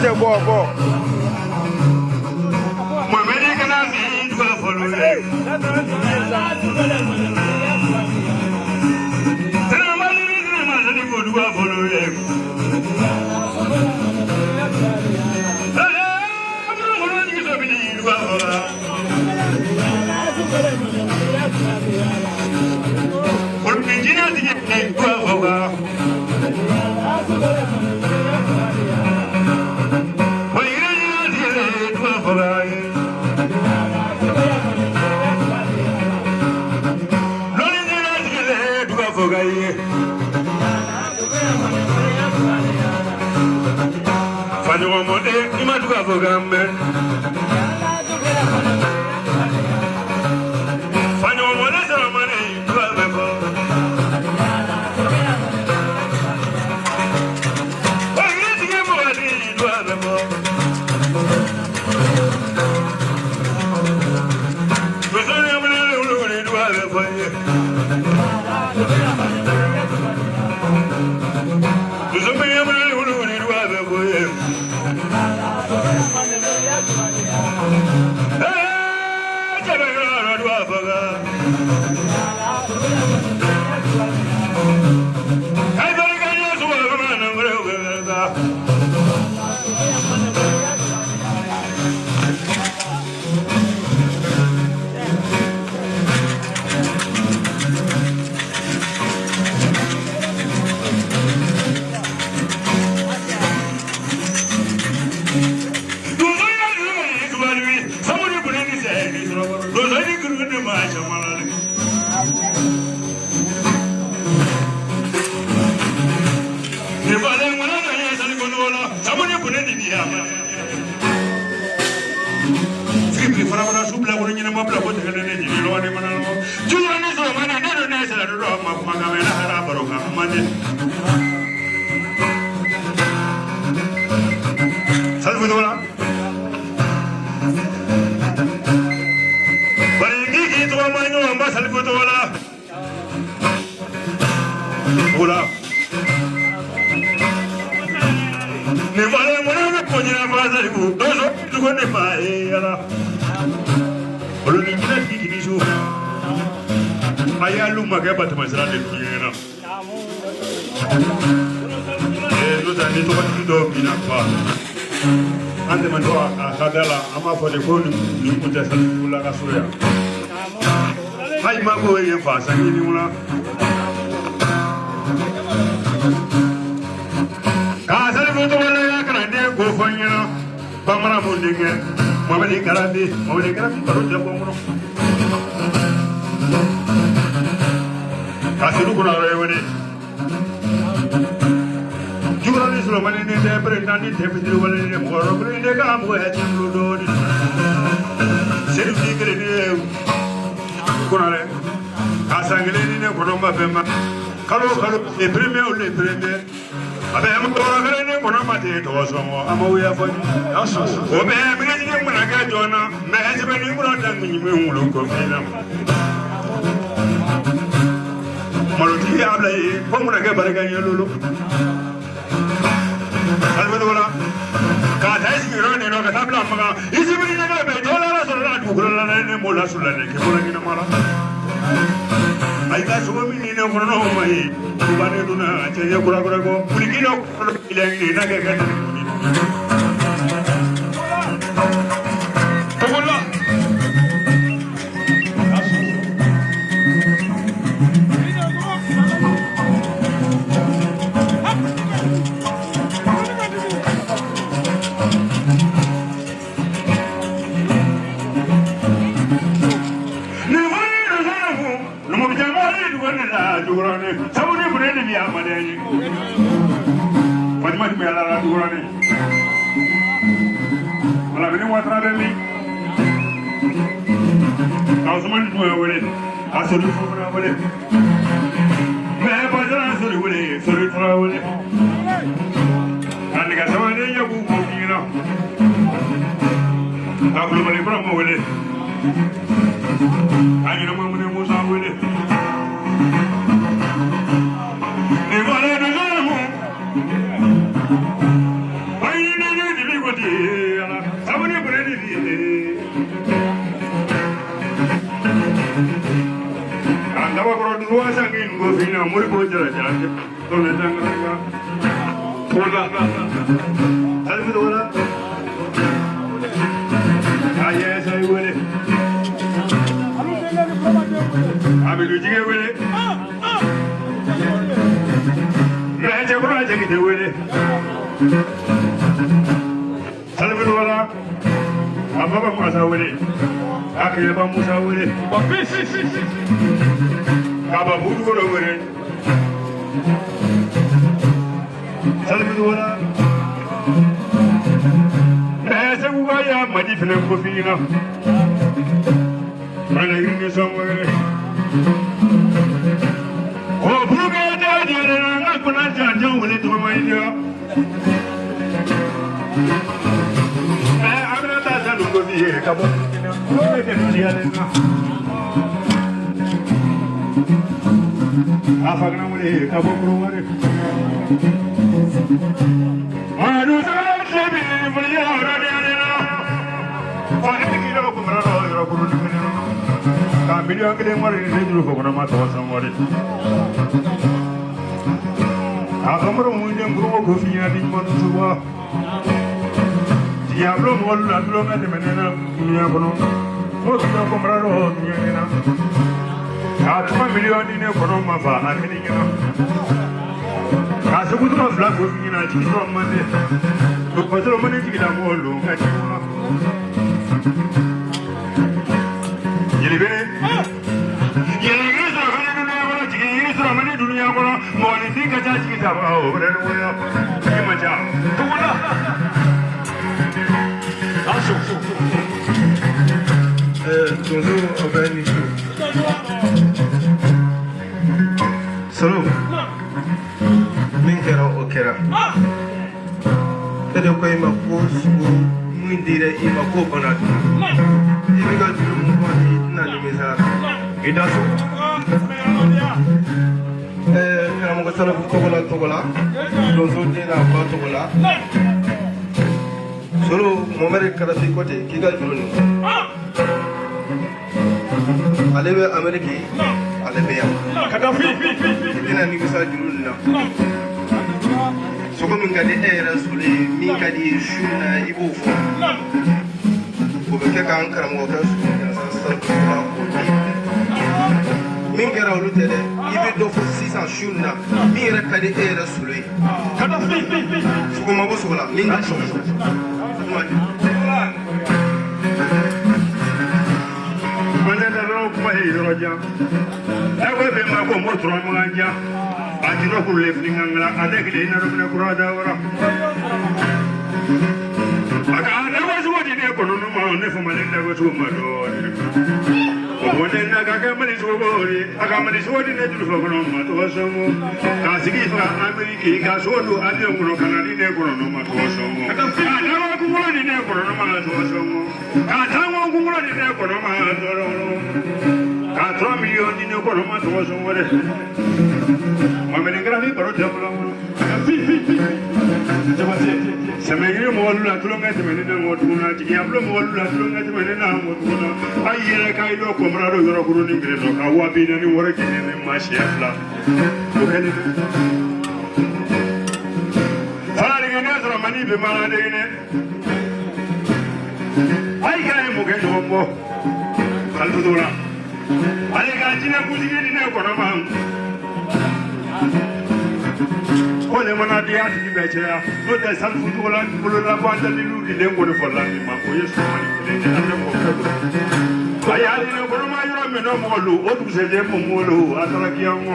say go. Mama kana mi do follow you. Tana mali go do follow you. jara jara to ne tanga tola salfu dola aye sai wele abi lujige wele raja ko raja ki wele salfu dola ababa ko sa wele akile ba musa wele kaba budu ko wele salfu dola ese bugaya madi fene ko fina mana yini somwe o buga da dire na kuna janja wele to maiya amna ta salu ko biye kabo no ke dia lena afagna wele kabo ko wale anu sa sebi wele ora dia lena fahimi kilo ko mara ro ko ni ka million ke mari ni dulu ko na ma to samore akamro munde ngro ko fiya di man suwa diablo mo la dlo na de menena dunia kono mo ko mara ro dunia na ka 3 million ni ne kono ma ba amini ni no ka se ku to fla ko ni na ti no mane ko patro mane ti da mo lo ka ti mo yeli bene yeli so ko na na ko ti yeli so mane dunia kono mo ni ti ka ja ti ta ba o re no ya ti ma ja ko na aso tozo obani solo min kɛra o kɛra e de ko i ma ko sugu min dira i ma ko bana i bɛ ka juru mun fɔ i tɛna nimisa i da so karamɔgɔ Salafu tɔgɔ la donso den n'a ba tɔgɔ la solo Mohamɛdi Karasi Kɔte k'i ka juru nin ale bɛ Amérique ale bɛ yan i bɛna nimisa juru nin na sogo min ka di e yɛrɛ solo ye min ka di ye su na i b'o fɔ o bɛ kɛ k'an karamɔgɔkɛ min kɛra olu tɛ dɛ i bɛ dɔ fɔ sisan su na min yɛrɛ ka di e yɛrɛ solo ye sogo ma bɔ sogo la min ka sogo kuma ye yɔrɔ jan e ko bɛ ma ko mo tura ma jan a tino ko le fini ngala ade kile ina ro ne kura da wara aka ade ko so di ne ko no ma ne fo ma ne da ko so ma do ko ne na ka ka ma ni so bo ri aka ma ni so di ne du fo ko no ma to so mo ka sigi fa America ka so do ade ko no kana ni ne ko no ma to so mo ka da wa ku mo ni ne ko no ma to so mo ka ta mo ku mo ni ne ko no ma to ro ka 3 million ni ne ko no ma to so mo de Mohamɛdi Karasi baro tɛ bolo sɛmɛyiri mɔgɔ lu la tulonkɛ tɛmɛnen na mɔgɔ tuguna jigiyabulo mɔgɔ lu la tulonkɛ tɛmɛnen na mɔgɔ tuguna a yɛrɛ ka i dɔ kɔmara dɔ yɔrɔ kuru ni kelen dɔ ka 40 ni wɔɔrɔ kelen ni ma siɲɛ 2 o kɛ nin fana de ne sɔrɔ mani bɛ mara de ne a yi ka ye mun kɛ ɲɔgɔn bɔ Salfu la ale ka jinɛ kuntigi di ne kɔnɔ ma ko ne mana diya tigi bɛɛ cɛya n'o tɛ Salfu la bolola bɔ an dalilu dilen ko ne fɔla nin ma o ye sumani kelen de an bɛ mɔgɔ a y'a di ne kɔnɔma yɔrɔ min na mɔgɔ lo o dugusɛjɛ mɔmɔ lo a taara kiyan kɔ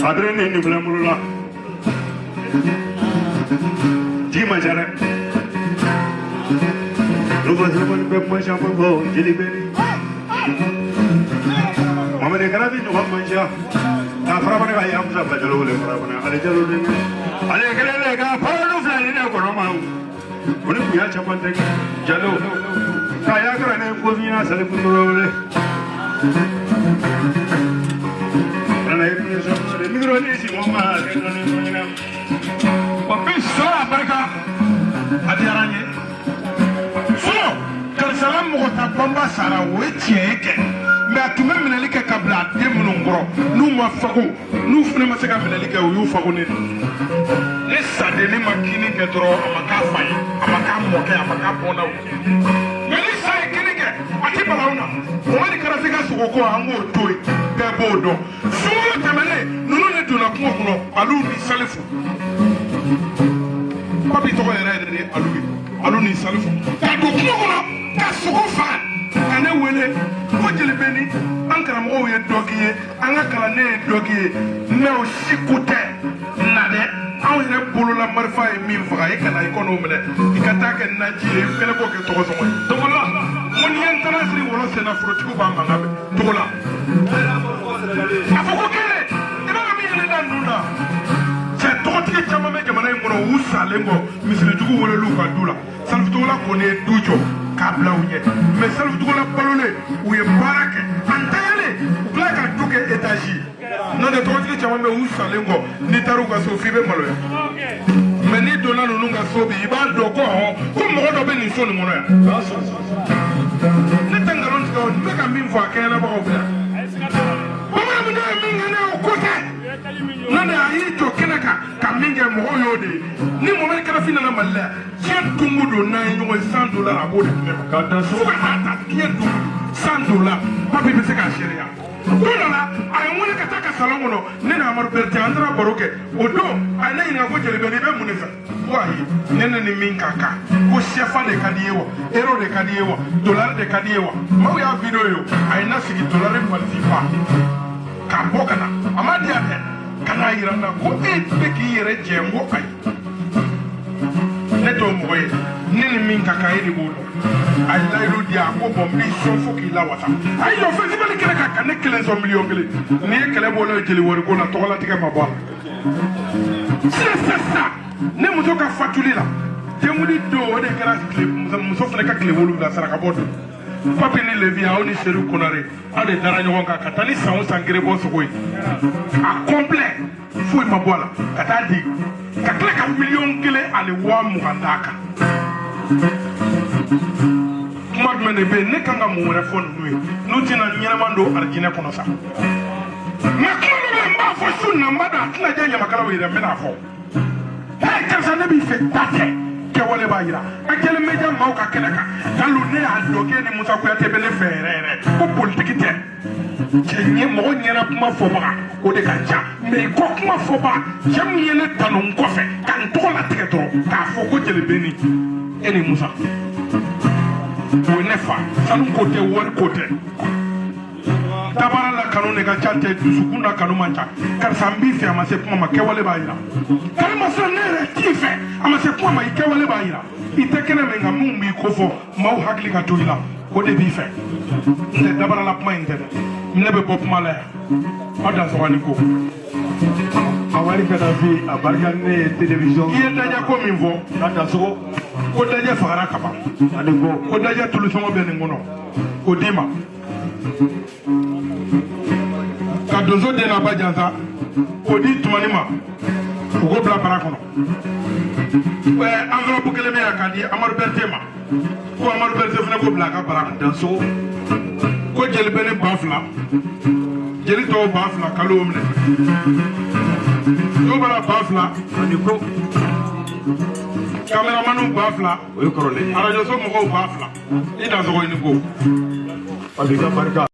a bɛ ne nin filɛ bolo la ji ma ca dɛ n'o fɔ sɛbɛnni bɛ kuma caman fɔ jeli bɛ ni Mohamɛdi Karasi ɲɔgɔn man ca k'a fara fana ka yamusa ba jalo wele fara fana ale jalo de ale kelen de ka fara dɔ fila ni ne kɔnɔ ma o ni kun y'a caman tɛ jalo k'a y'a kɛra ne ko fina Salfu wele ana ye min sɔrɔ de micro ni si mo ma kɛ dɔɔni dɔɔni na wa bi sɔrɔ a barika a diyara n ye so karisa mɔgɔ ta bɔnba sara o ye tiɲɛ ye kɛ mais a tun bɛ minɛli kɛ ka bila a den minnu kɔrɔ n'u ma fago n'u fana ma se ka minɛli kɛ u y'u fago ne ni sadenni ma kini kɛ dɔrɔn a ma k'a fa ye a ma k'a mɔkɛ a ma k'a bɔnnaw mais ni sa ye kini kɛ a ti bala anw na o de kɛra se ka sogo ko an k'o to yen bɛɛ b'o dɔn sunkalo tɛmɛnen ninnu de donna kungo kɔnɔ alu ni salifu papi tɔgɔ yɛrɛ yɛrɛ de ye alu ye alu ni salifu ka don kungo kɔnɔ ka sogo faga ka ne wele ko jeli bɛ ni an karamɔgɔw ye dɔ k'i ye an ka kalanden ye dɔ k'i ye mais o si ko tɛ na dɛ anw yɛrɛ bolola marifa ye min faga i kana i kɔnɔ minɛ i ka taa kɛ naji ye i fɛnɛ b'o kɛ tɔgɔ sɔngɔ ye togo la ko n'i ye n tana siri wolo sen na forotigiw b'a mankan mɛn togo la a fɔ ko kelen i b'a ka min yɛlɛ da ninnu na cɛ tɔgɔtigi caman bɛ jamana in kɔnɔ u salen kɔ misirijugu welelu ka du la salifitogola kɔni ye du jɔ k'a bila u ɲɛ mais salifitogola balolen u ye baara kɛ a ntanyalen u tila ka du kɛ etazi n'o tɛ tɔgɔtigi caman bɛ u salen kɔ n'i taara u ka so f'i bɛ maloya mais n'i donna ninnu ka so bi i b'a dɔn ko ko mɔgɔ dɔ bɛ nin so nin kɔnɔ yan ne tɛ nkalon tigɛ o n bɛ ka min fɔ a kɛɲɛnabagaw bɛ yan bamanan min ye min kɛ ne y'o ko tɛ n'o tɛ a y'i jɔ kɛnɛ kan ka min kɛ mɔgɔw y'o de ye ni Mohamed Kadafi nana Mali la diɲɛ don o don n'an ye ɲɔgɔn ye $100 a b'o de di ne ma k'a dan so ka taa ta diɲɛ don $100 papi bɛ se k'a seereya don dɔ la a ye n wele ka taa ka salon kɔnɔ ne ni Amadu Berete an taara baro kɛ o don a ye ne ɲininka ko jeli bɛ n'i bɛ mun de fɛ ko ayi ne ni min ka kan ko sɛfan de ka di ye wa euro de ka di ye wa dollar de ka di ye wa maaw y'a video ye o a ye n lasigi dollar valise fa k'a bɔ ka na a ma diya dɛ ka n'a yira n na ko e bɛ k'i yɛrɛ jɛ n ko ayi ne t'o mɔgɔ ye ne ni min ka kan e de b'o dɔn a ye layidu di a ko bɔn n b'i sɔn fo k'i lawasa a ye jɔ festival kɛnɛ kan ka ne 1 sɔn miliyɔn 1 n'i ye kɛlɛ bɔlen ye jeli wariko la tɔgɔlatigɛ ma bɔ a la sisan ne muso ka fatuli la denkundi don o de kɛra muso fana ka tile 7 saraka bɔ don papi ni levi aw ni seru konare aw de dara ɲɔgɔn kan ka taa ni san o san gere bɔ sogo ye a complet foyi ma bɔ a la ka taa di ka tila ka miliyɔn 120 d'a kan kuma jumɛn de bɛ yen ne kan ka mun wɛrɛ fɔ ninnu ye n'u tɛna ɲɛnama don arijinɛ kɔnɔ sa mais kuma dɔ bɛ yen n b'a fɔ su na n b'a dɔn a tɛna diya ɲamakalaw ye dɛ n bɛna fɔ karisa ne b'i fɛ ta tɛ kɛwale b'a yira a kɛlen bɛ diya maaw ka kɛnɛ kan hali ne y'a dɔn k'e ni Musa Kuyate bɛ ne fɛ yɛrɛ yɛrɛ ko politiki tɛ cɛ mɔgɔ ɲɛna kuma fɔbaga o de ka ca mais kɔ kuma fɔbaga cɛ min ye ne tanu n kɔfɛ ka n tɔgɔ latigɛ dɔrɔn k'a fɔ ko jeli bɛ ni e ni Musa o ye ne fa sanu ko tɛ wari ko tɛ dabara la kanu de ka ca tɛ dusukun na kanu man ca karisa n b'i fɛ a ma se kuma ma kɛwale b'a yira karimasa ne yɛrɛ t'i fɛ a ma se kuma ma i kɛwale b'a yira i tɛ kɛnɛ min kan mun b'i ko fɔ maaw hakili ka to i la o de b'i fɛ n tɛ dabara la kuma in tɛ dɛ ne bɛ bɔ kuma la yan aw dansɔgɔni ko Amadu Kadafi a barika ne ye télévision i ye dajɛ ko min fɔ ka dansɔgɔ ko dajɛ fagara ka ban ani ko dajɛ tulusɔngɔ bɛ nin kɔnɔ k'o d'i ma ka donso den n'a ba jansa k'o di tumani ma u k'o bila bara kɔnɔ enveloppe kelen bɛ yan k'a di Amadu Berete ma ko Amadu Berete fana k'o bila a ka bara kɔnɔ dansɔgɔ ko jeli bɛ ni 2000 jeli tɔw 2000 kalo o minɛ n'o bɔra 2000 ani ko kameramanu 2000 o ye kɔrɔlen arajoso mɔgɔw 2000 i dansɔgɔ i ni ko a b'i ka barika